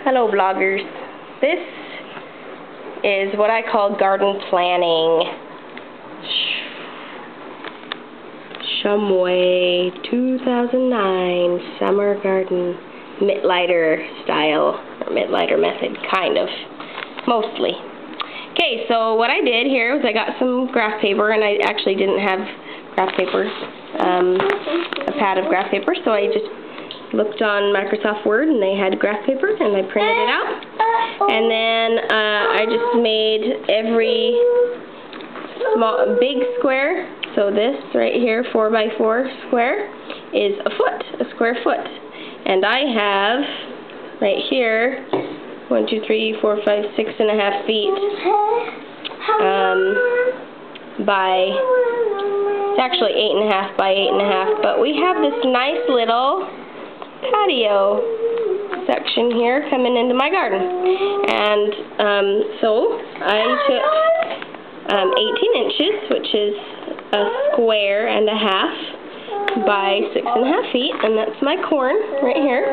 Hello bloggers. This is what I call garden planning. Shumway 2009 Summer Garden Mittleider style, or Mittleider method, kind of, mostly. Okay, so what I did here was I got some graph paper, and I actually didn't have graph paper, a pad of graph paper, so I just looked on Microsoft Word and they had graph paper and I printed it out. And then I just made every big square. So this right here, 4x4 square, is a square foot. And I have right here 1, 2, 3, 4, 5, 6.5 feet by, it's actually 8.5 by 8.5, but we have this nice little patio section here coming into my garden. And so I took 18 inches, which is a square and a half by 6.5 feet, and that's my corn right here.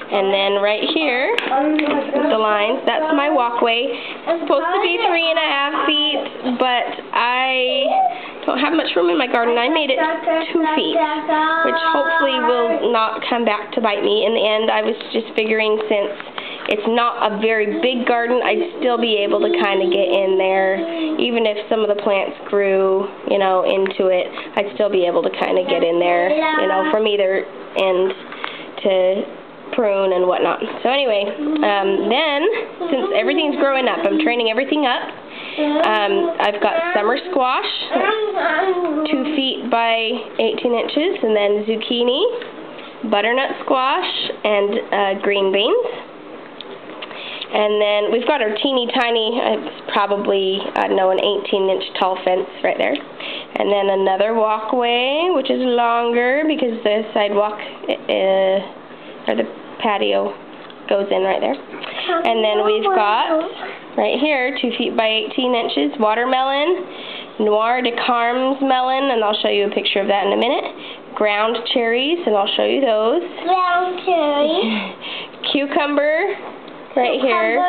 And then right here, the lines, that's my walkway. It's supposed to be 3.5 feet, but I don't have much room in my garden. I made it 2 feet, which hopefully will not come back to bite me. In the end, I was just figuring, since it's not a very big garden, I'd still be able to kind of get in there. Even if some of the plants grew, you know, into it, I'd still be able to kind of get in there, you know, from either end to prune and whatnot. So anyway, then, since everything's growing up, I'm training everything up. I've got summer squash, 2 feet by 18 inches, and then zucchini, butternut squash, and green beans. And then we've got our teeny tiny, it's probably, I don't know, an 18-inch tall fence right there. And then another walkway, which is longer because the sidewalk, or the patio, goes in right there. And then we've got, right here, 2 feet by 18 inches, watermelon, Noir de Carmes melon, and I'll show you a picture of that in a minute. Ground cherries, and I'll show you those. Ground cherries. Cucumber, right here.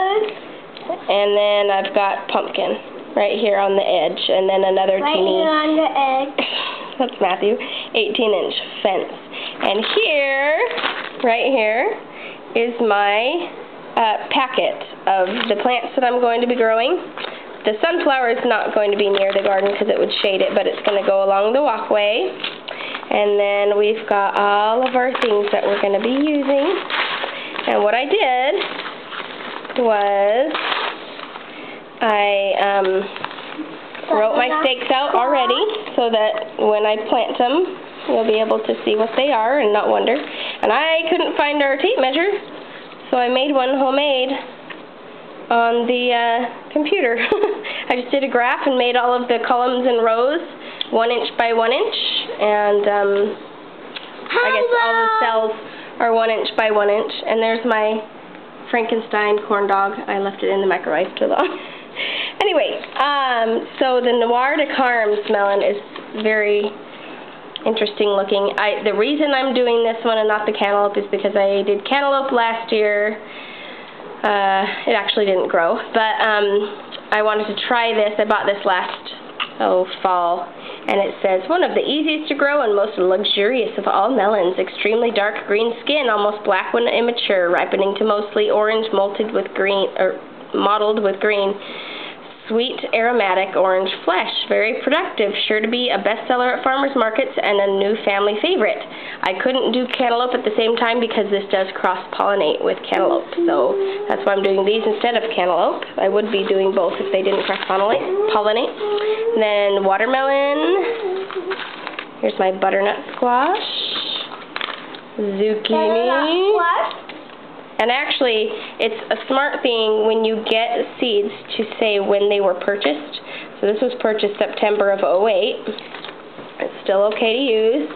And then I've got pumpkin right here on the edge, and then another teeny. Right here on the edge. That's Matthew. 18-inch fence. And here, right here, is my packet of the plants that I'm going to be growing. The sunflower is not going to be near the garden because it would shade it, but it's going to go along the walkway. And then we've got all of our things that we're going to be using. And what I did was I wrote my stakes out already so that when I plant them, you'll be able to see what they are and not wonder. And I couldn't find our tape measure, so I made one homemade on the computer. I just did a graph and made all of the columns and rows 1 inch by 1 inch, and I guess all the cells are 1 inch by 1 inch. And there's my Frankenstein corn dog. I left it in the microwave too long. Anyway, so the Noir de Carmes melon is very interesting looking. The reason I'm doing this one and not the cantaloupe is because I did cantaloupe last year. It actually didn't grow, but I wanted to try this. I bought this last fall, and it says, one of the easiest to grow and most luxurious of all melons, extremely dark green skin, almost black when immature, ripening to mostly orange, mottled with green. Sweet, aromatic orange flesh, very productive, sure to be a bestseller at farmers markets and a new family favorite. I couldn't do cantaloupe at the same time because this does cross-pollinate with cantaloupe, so that's why I'm doing these instead of cantaloupe. I would be doing both if they didn't cross-pollinate. And then watermelon. Here's my butternut squash. Zucchini. And actually, it's a smart thing when you get seeds to say when they were purchased. So this was purchased September of 2008. It's still okay to use.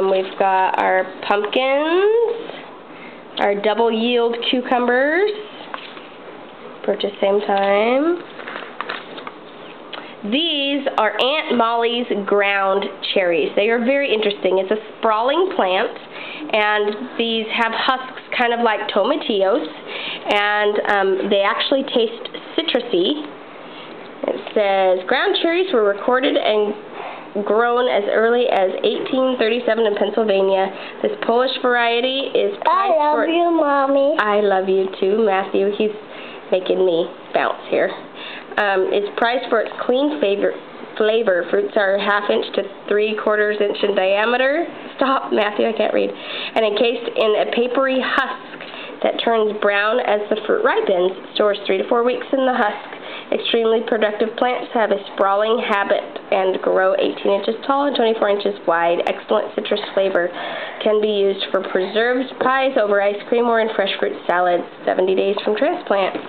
We've got our pumpkins, our double yield cucumbers, purchased same time. These are Aunt Molly's ground cherries. They are very interesting. It's a sprawling plant, and these have husks kind of like tomatillos, and they actually taste citrusy. It says, ground cherries were recorded and grown as early as 1837 in Pennsylvania. This Polish variety is prized I love you, Mommy. I love you too, Matthew. He's making me bounce here. It's prized for its clean flavor. Fruits are 1/2 inch to 3/4 inch in diameter. Stop, Matthew, I can't read. And encased in a papery husk that turns brown as the fruit ripens. Stores 3 to 4 weeks in the husk. Extremely productive plants have a sprawling habit and grow 18 inches tall and 24 inches wide. Excellent citrus flavor. Can be used for preserves, pies, over ice cream, or in fresh fruit salads. 70 days from transplant.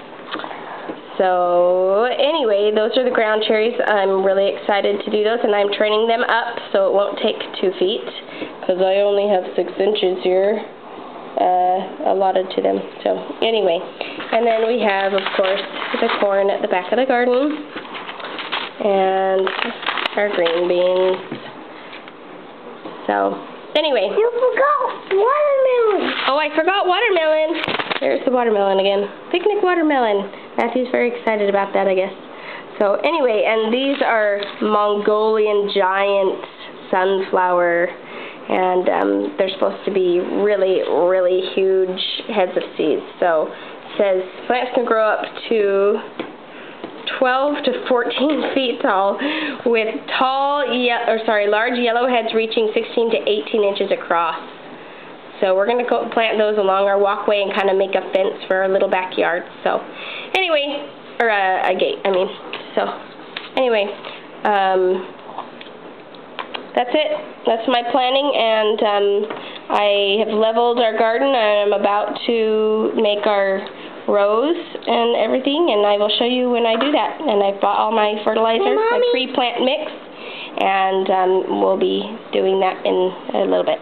So anyway, those are the ground cherries. I'm really excited to do those, and I'm training them up so it won't take 2 feet, because I only have 6 inches here allotted to them. So anyway, and then we have, of course, the corn at the back of the garden, and our green beans. So anyway. You forgot watermelon. Oh, I forgot watermelon. There's the watermelon again. Picnic watermelon. Matthew's very excited about that, I guess. So anyway, and these are Mongolian giant sunflower, and they're supposed to be really, really huge heads of seeds. So it says plants can grow up to 12 to 14 feet tall, with large yellow heads reaching 16 to 18 inches across. So we're going to go plant those along our walkway and kind of make a fence for our little backyard. So anyway, or a gate, I mean. So anyway, that's it. That's my planning, and I have leveled our garden, and I'm about to make our rows and everything, and I will show you when I do that. And I've bought all my fertilizer, my pre-plant mix, and we'll be doing that in a little bit.